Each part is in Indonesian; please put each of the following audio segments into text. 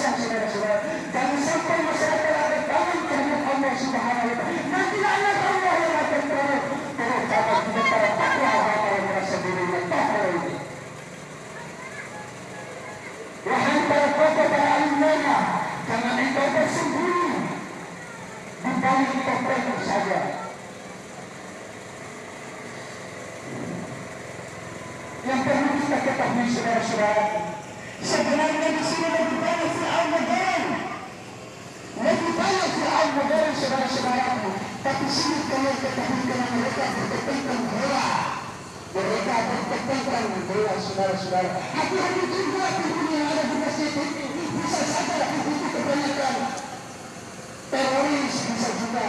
bisa saudara-saudara. Jangan sampai masyarakat ada bangun terhadap Allah Subhanahu wa Ta'ala. Nantilah Allah yang akan turut catat kita para takwa yang merasa dirinya takwa ini. Wahai para tokoh, para alimnya, jangan engkau bersembunyi di balik topeng saja. Yang perlu kita ketahui saudara-saudara, sebenarnya di sini lebih banyak Fir'aun modern, saudara-saudaraku. Tapi sini kalian ketahui karena mereka bertentang bola, saudara-saudara. Hati-hati juga penghuni yang ada di masjid ini, bisa saja itu kebanyakan teroris, bisa juga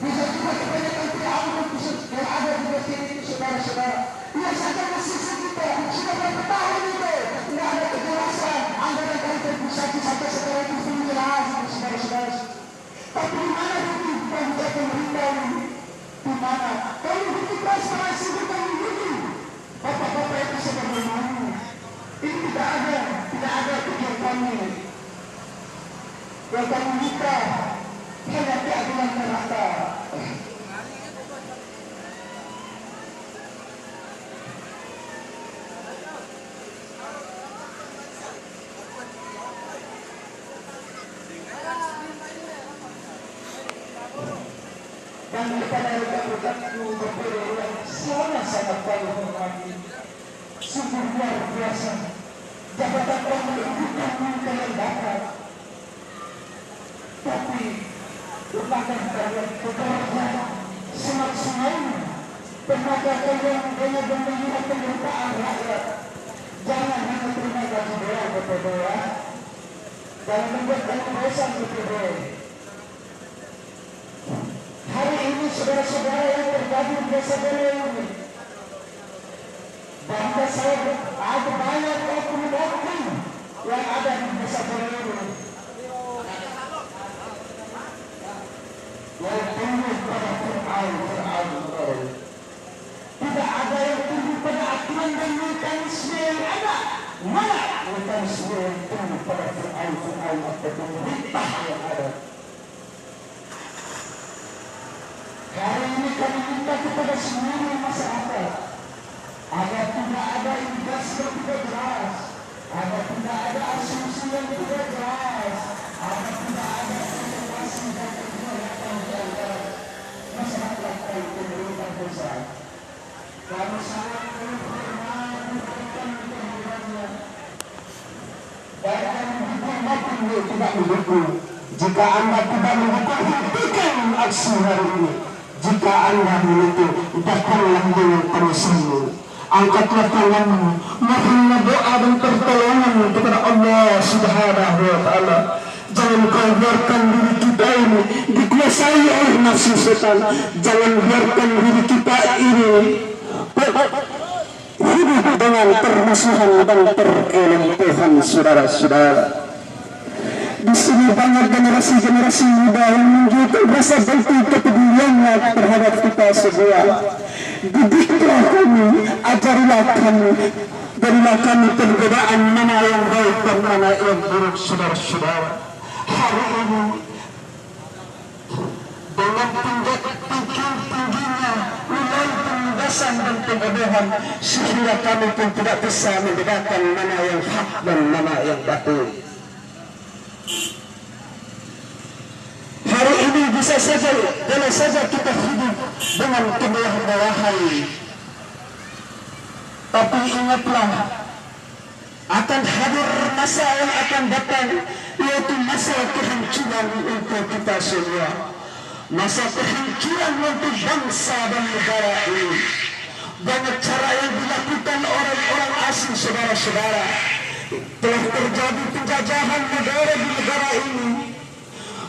kebanyakan Fir'aun yang ada di masjid ini, saudara-saudara. Lihat saja masjid kita sudah berapa tahun itu tidak ada kejelasan, anggaran terpusat sampai sekarang itu belum jelas, saudara-saudara. Tapi di mana itu bangsa pemerintah ini? Di mana? Kalau itu transparansi bukan begitu. Bapak-bapak itu sudah bermain. Ini tidak ada kegiatan ini. Yang kami minta hanya keadilan merata. Dan kepada rekan-rekanku berbeda yang sangat banyak menghormati, sungguh luar biasa jabatan orang itu bukan kalian dapat, tapi lupakan kalian bekerja semak-semaknya, tenaga kalian benar-benar melihat penderitaan rakyat. Jangan hanya terima gaji doang berbeda, jangan membuat kalian bosan berbeda. Hari ini saudara-saudara yang terjadi di desa Bele ini, bangsa saya ada banyak oknum-oknum yang ada di desa Bele ini yang tunduk pada Fir'aun. Tidak ada yang tunduk pada aturan dan mekanisme yang ada. Mana mekanisme yang tunduk pada Fir'aun atau pemerintah yang ada? Hari ini kami minta kepada seluruh masyarakat agar tidak ada indikasi yang tidak jelas, agar tidak ada asumsi yang tidak jelas, agar tidak ada informasi dan kegiatan di antara masyarakat dan pemerintah desa. Kami sangat menghormati kehadirannya dan kami menghormati tidak mendukung. Jika Anda tidak mendukung, hentikan aksi hari ini. Jika Anda mendukung, datanglah dengan perusahaan. Angkatlah tanganmu, mohonlah doa dan pertolongan kepada Allah Subhanahu wa Ta'ala. Jangan kau biarkan diri kita ini dikuasai oleh nafsu setan. Jangan biarkan diri kita ini hidup dengan permusuhan dan perkelompohan, saudara-saudara. Di sini banyak generasi-generasi muda yang menunjukkan rasa benci kepeduliannya terhadap kita semua. Didiklah kami, ajarilah kami, berilah kami perbedaan mana yang baik dan mana yang buruk, saudara-saudara. Hari ini dengan tingginya nilai penindasan dan pembodohan, sehingga kami pun tidak bisa membedakan mana yang hak dan mana yang batil. Hari ini bisa saja, boleh saja kita hidup dengan kemewahan, tapi ingatlah akan hadir masa yang akan datang, yaitu masa kehancuran untuk kita semua, masa kehancuran untuk bangsa dan negara ini. Banyak cara yang dilakukan orang-orang asing, saudara-saudara. Telah terjadi penjajahan negara di negara ini.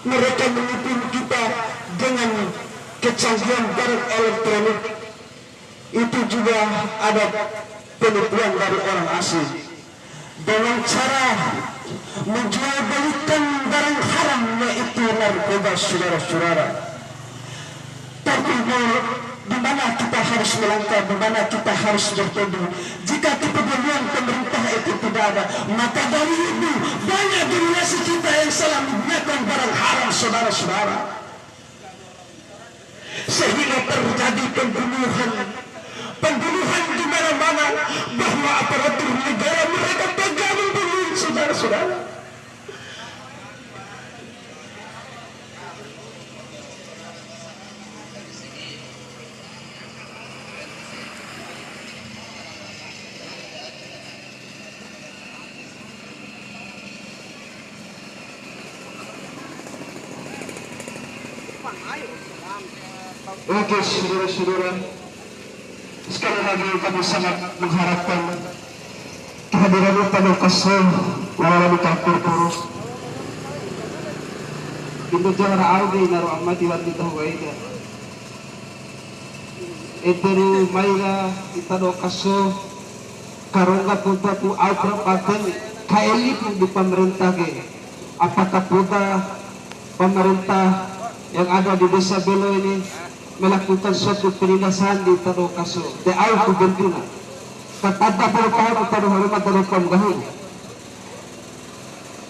Mereka menipu kita dengan kecanggihan barang elektronik. Itu juga ada penipuan dari orang asing dengan cara menjual belikan barang haram, yaitu narkoba, saudara-saudara. Tapi di mana kita harus melangkah, di mana kita harus berteduh? Jika kepedulian pemerintah itu tidak ada. Maka dari itu banyak generasi kita yang salah menggunakan barang haram, saudara-saudara, sehingga terjadi pembunuhan di mana-mana, bahwa aparatur negara mereka pegang membunuh, saudara-saudara. Oke, saudara-saudara, sekali lagi kami sangat mengharapkan kehadiran pada kasih lawan kapur terus. Itu jangan audi naru amati wardi tahu aida. Itu maila itado kaso karena punta tu albram akan kaili pun di pemerintah ke. Apakah punta pemerintah yang ada di desa Belo ini melakukan suatu penindasan di Tado Kaso de au Bentina katada perkara Tado Haruma Tado Panggahi.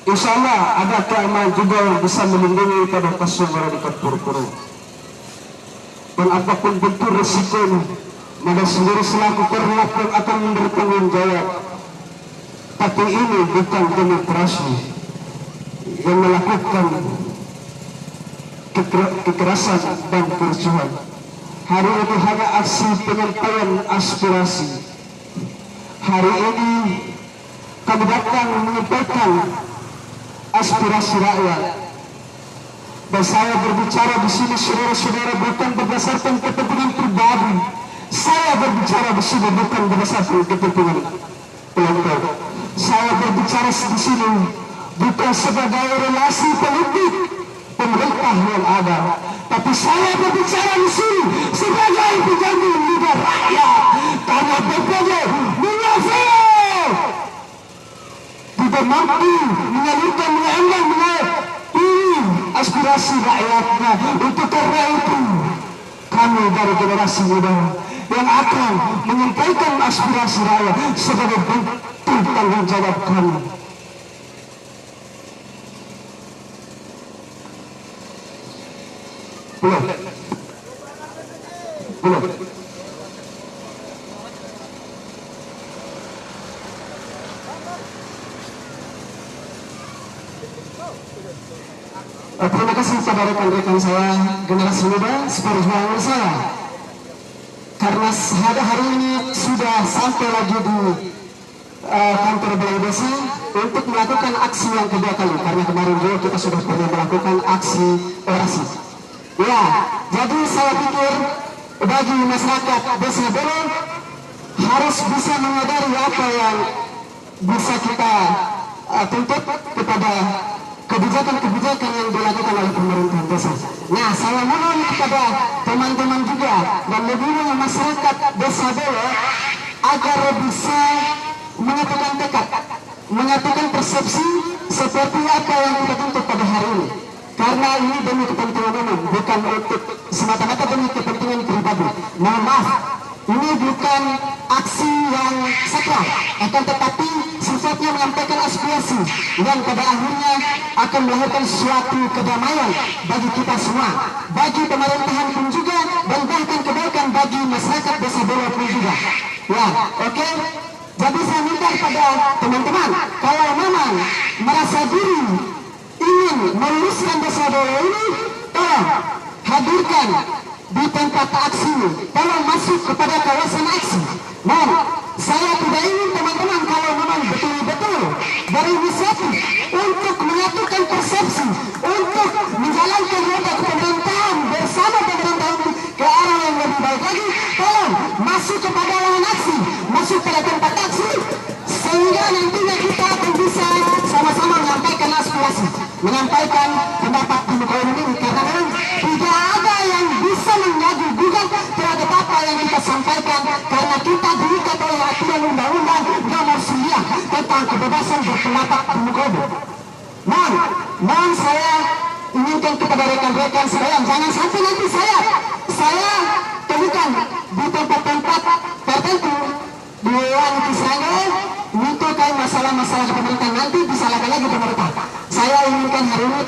Insyaallah ada keamanan juga yang bisa melindungi Tado Kaso dari puru-puru. Dan apapun bentuk risikonya, maka sendiri selaku perlakuan akan memberi tanggung jawab. Tapi ini bukan demokrasi yang melakukan kekerasan dan kerusuhan. Hari ini hanya aksi penyampaian aspirasi. Hari ini kami datang menyampaikan aspirasi rakyat. Dan saya berbicara di sini, saudara-saudara, bukan berdasarkan kepentingan pribadi. Saya berbicara di sini bukan berdasarkan kepentingan kelompok. Saya berbicara di sini bukan sebagai relasi politik pemerintah yang ada, tapi saya berbicara di sini sebagai penjamin lidah rakyat, karena BPJ munafik tidak mampu menyalurkan, menyampaikan aspirasi rakyatnya. Untuk karena itu kami dari generasi muda yang akan menyampaikan aspirasi rakyat sebagai bentuk tanggung jawab kami. Belum. Terima kasih kepada rekan-rekan saya generasi muda seperjuangan saya, karena hari ini sudah sampai lagi di kantor balai desa untuk melakukan aksi yang kedua kali, karena kemarin juga kita sudah pernah melakukan aksi orasi. Ya, jadi saya pikir bagi masyarakat desa Belo harus bisa menyadari apa yang bisa kita tuntut kepada kebijakan-kebijakan yang dilakukan oleh pemerintah desa. Nah, saya mohon kepada teman-teman juga dan lebih masyarakat desa Belo agar bisa menyatukan tekad, menyatukan persepsi seperti apa yang kita tuntut pada hari ini. Karena ini demi kepentingan umum, bukan untuk semata-mata demi kepentingan pribadi. Mohon maaf, ini bukan aksi yang sakral, akan tetapi sifatnya menyampaikan aspirasi yang pada akhirnya akan melahirkan suatu kedamaian bagi kita semua, bagi pemerintahan pun juga, dan bahkan kebaikan bagi masyarakat desa Belo pun juga. Ya, oke. Jadi saya minta kepada teman-teman, kalau memang merasa diri ingin meluruskan desa Belo ini, tolong hadirkan di tempat aksi, tolong masuk kepada kawasan aksi. Nah, saya tidak ingin teman-teman kalau memang betul-betul berinisiatif untuk menyatukan persepsi, untuk menjalankan roda pemerintahan bersama pemerintah ini ke arah yang lebih baik lagi, tolong masuk kepada lawan aksi, masuk pada tempat aksi, sehingga nantinya kita akan bisa sama-sama menyampaikan aspirasi, menyampaikan pendapat di muka umum ini, karena memang tidak ada yang bisa mengganggu-gugat terhadap apa yang kita sampaikan, karena kita diikat oleh aturan undang-undang nomor 9 tentang kebebasan berpendapat di muka umum. Mohon saya inginkan kepada rekan-rekan sekalian, jangan sampai nanti saya temukan di tempat-tempat tertentu diulang kisahnya untuk kayak masalah-masalah pemerintahan nanti disalahkan lagi pemerintah. Saya inginkan hari ini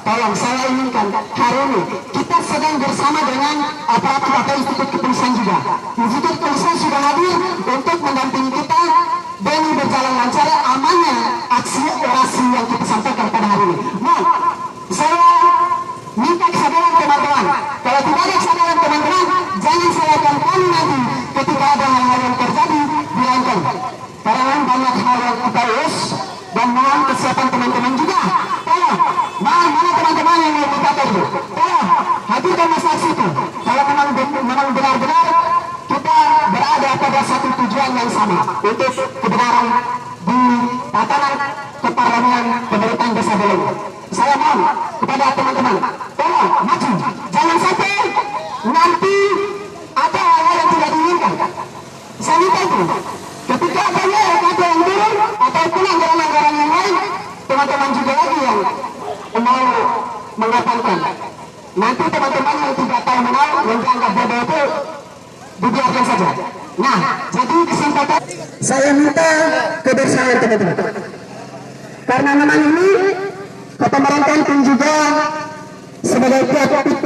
tolong saya inginkan hari ini kita sedang bersama dengan aparatur atau institut kepolisian juga. Institut kepolisian sudah hadir untuk mendampingi kita demi berjalan lancar amannya aksi orasi yang kita sampaikan pada hari ini. Nah, saya minta kesadaran teman-teman. Kalau tidak ada kesadaran teman-teman, jangan salahkan kami nanti ketika ada hal-hal yang terjadi di Lampung. Karena banyak hal yang kita urus dan mohon kesiapan teman-teman juga. Tolong, mana teman-teman yang mau kita itu? Tolong, hadirkan masa aksi itu. Kalau memang benar-benar kita berada pada satu tujuan yang sama untuk kebenaran di tatanan keparlemenan pemerintahan Desa Bolongo. Saya mohon kepada teman-teman, tolong maju, jangan sampai nanti ada hal yang tidak diinginkan. Saya minta itu, ketika adanya RKP yang turun ataupun anggaran-anggaran yang lain, teman-teman juga lagi yang mau mengatakan. Nanti teman-teman yang tidak tahu menau, yang dianggap bodoh itu dibiarkan saja. Nah, jadi kesempatan saya minta kebersamaan teman-teman. Karena memang ini pemerintahan pun juga sebagai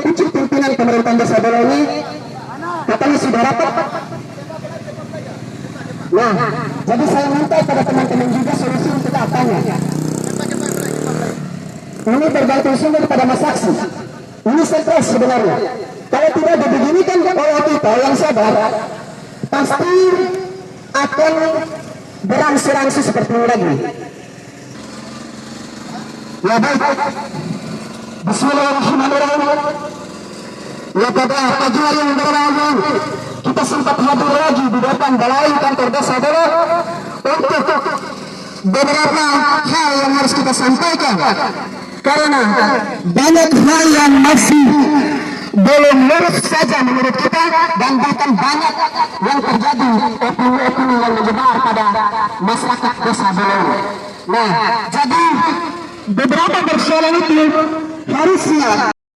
pucuk pimpinan pemerintahan Desa Bolongo ini katanya sudah rapat. Nah, jadi saya minta pada teman-teman juga solusi untuk apanya. Ini bergantung sumber pada mas saksi. Ini stres sebenarnya. Kalau tidak dibeginikan oleh kita yang sabar, pasti akan berangsur-angsur seperti ini lagi. Ya baik, Bismillahirrahmanirrahim. Ya pada pagi hari yang berlalu kita sempat hadir lagi di depan balai kantor Desa Bolongo untuk beberapa hal yang harus kita sampaikan, karena banyak hal yang masih belum lurus saja menurut kita, dan bahkan banyak yang terjadi opini-opini yang menyebar pada masyarakat Desa Bolongo. Nah, jadi beberapa persoalan itu harusnya